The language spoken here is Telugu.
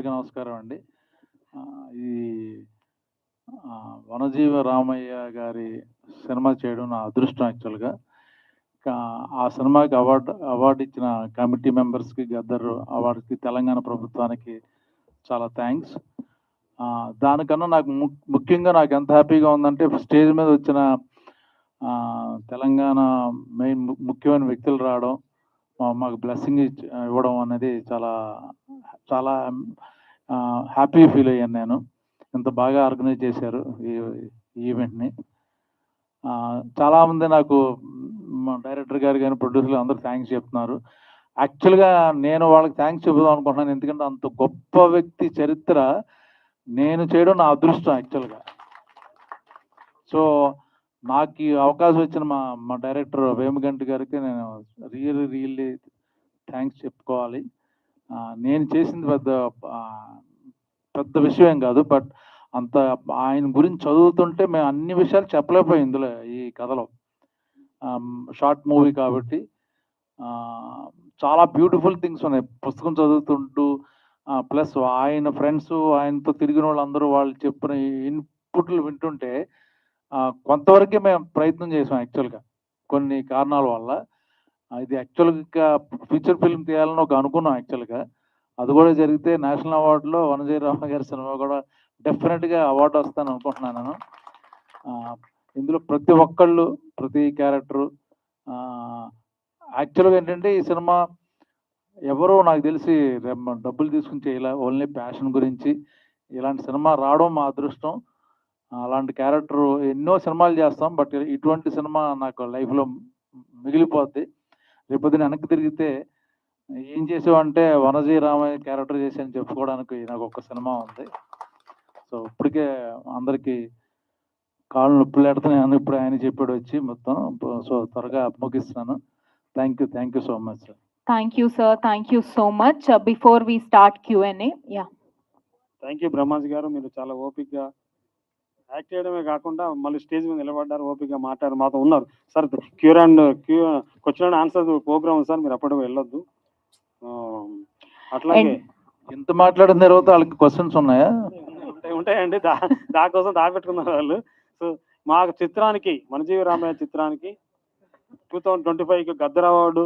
నమస్కారం అండి. ఈ వనజీవ రామయ్య గారి సినిమా చేయడం నా అదృష్టం యాక్చువల్‌గా. ఆ సినిమాకి అవార్డ్ ఇచ్చిన కమిటీ మెంబర్స్‌కి, గద్దర్ అవార్డ్‌కి, తెలంగాణ ప్రభుత్వానికి చాలా థాంక్స్. దానికన్నా నాకు ముఖ్యంగా నాకు ఎంత హ్యాపీగా ఉందంటే స్టేజ్ మీద వచ్చిన తెలంగాణ మెయిన్ ముఖ్యమైన వ్యక్తులు రావడం, మాకు బ్లెస్సింగ్ ఇవ్వడం అనేది చాలా చాలా హ్యాపీ ఫీల్ అయ్యాను నేను. ఇంత బాగా ఆర్గనైజ్ చేశారు ఈ ఈవెంట్‌ని. చాలామంది నాకు మా డైరెక్టర్ గారు గాని, ప్రొడ్యూసర్లు అందరూ థాంక్స్ చెప్తున్నారు. యాక్చువల్‌గా నేను వాళ్ళకి థాంక్స్ చెబుదాం అనుకుంటున్నాను. ఎందుకంటే అంత గొప్ప వ్యక్తి చరిత్ర నేను చేయడం నా అదృష్టం యాక్చువల్‌గా. సో, నాకు ఈ అవకాశం ఇచ్చిన మా డైరెక్టర్ వేమగంటి గారికి నేను రియల్లీ థాంక్స్ చెప్పుకోవాలి. నేను చేసింది పెద్ద విషయం ఏం కాదు. బట్ అంత ఆయన గురించి చదువుతుంటే మేము అన్ని విషయాలు చెప్పలేకపోయాం ఇందులో ఈ కథలో. షార్ట్ మూవీ కాబట్టి చాలా బ్యూటిఫుల్ థింగ్స్ ఉన్నాయి. పుస్తకం చదువుతుంటూ ప్లస్ ఆయన ఫ్రెండ్స్, ఆయనతో తిరిగిన వాళ్ళందరూ వాళ్ళు చెప్పిన ఇన్పుట్లు వింటుంటే కొంతవరకే మేము ప్రయత్నం చేసాం యాక్చువల్‌గా. కొన్ని కారణాల వల్ల. ఇది యాక్చువల్‌గా ఫీచర్ ఫిల్మ్ తీయాలని అనుకున్నాం యాక్చువల్‌గా. అది కూడా జరిగితే నేషనల్ అవార్డ్‌లో వనజీవ రామ గారి సినిమా కూడా డెఫినెట్‌గా అవార్డ్ వస్తుందని అనుకుంటున్నాను నేను. ఇందులో ప్రతి ఒక్కళ్ళు, ప్రతి క్యారెక్టరు యాక్చువల్‌గా ఏంటంటే ఈ సినిమా ఎవరో నాకు తెలిసి డబ్బులు తీసుకొని చేయలే. ఓన్లీ ప్యాషన్ గురించి ఇలాంటి సినిమా రావడం మా అదృష్టం. అలాంటి క్యారెక్టర్ ఎన్నో సినిమాలు చేస్తాం. బట్ ఇటువంటి సినిమా నాకు లైఫ్‌లో మిగిలిపోద్ది. రేపొద్దున వెనక్కి తిరిగితే ఏం చేసావంటే వనజీ రామయ్య క్యారెక్టర్ చేశానని చెప్పుకోవడానికి నాకు ఒక సినిమా ఉంది. సో, ఇప్పటికే అందరికీ కాళ్ళు నొప్పులెడుతున్నాయని ఇప్పుడు ఆయన చెప్పాడు వచ్చి మొత్తం. సో, త్వరగా ముగిస్తున్నాను. Thank you so much sir. Thank you, sir. Thank you so much. Before we start Q&A, yeah. Thank you Brahmaji గారు. మీరు చాలా ఓపికగా యాక్ట్ చేయడమే కాకుండా మళ్ళీ స్టేజ్ మీద నిలబడ్డారు, ఓపికగా మాట్లాడారు, మాతో ఉన్నారు. Sir question and answer program sir, మీరు అప్పటికి వెళ్ళొద్దు. అట్లాగే ఇంత మాట్లాడిన తర్వాత వాళ్ళకి క్వశ్చన్స్ ఉన్నాయా? ఉంటాయండి. దానికోసం దాపెట్టుకున్నారు వాళ్ళు. సో మా చిత్రానికి, వనజీవ రామయ్య చిత్రానికి 2025 గద్దర్ అవార్డు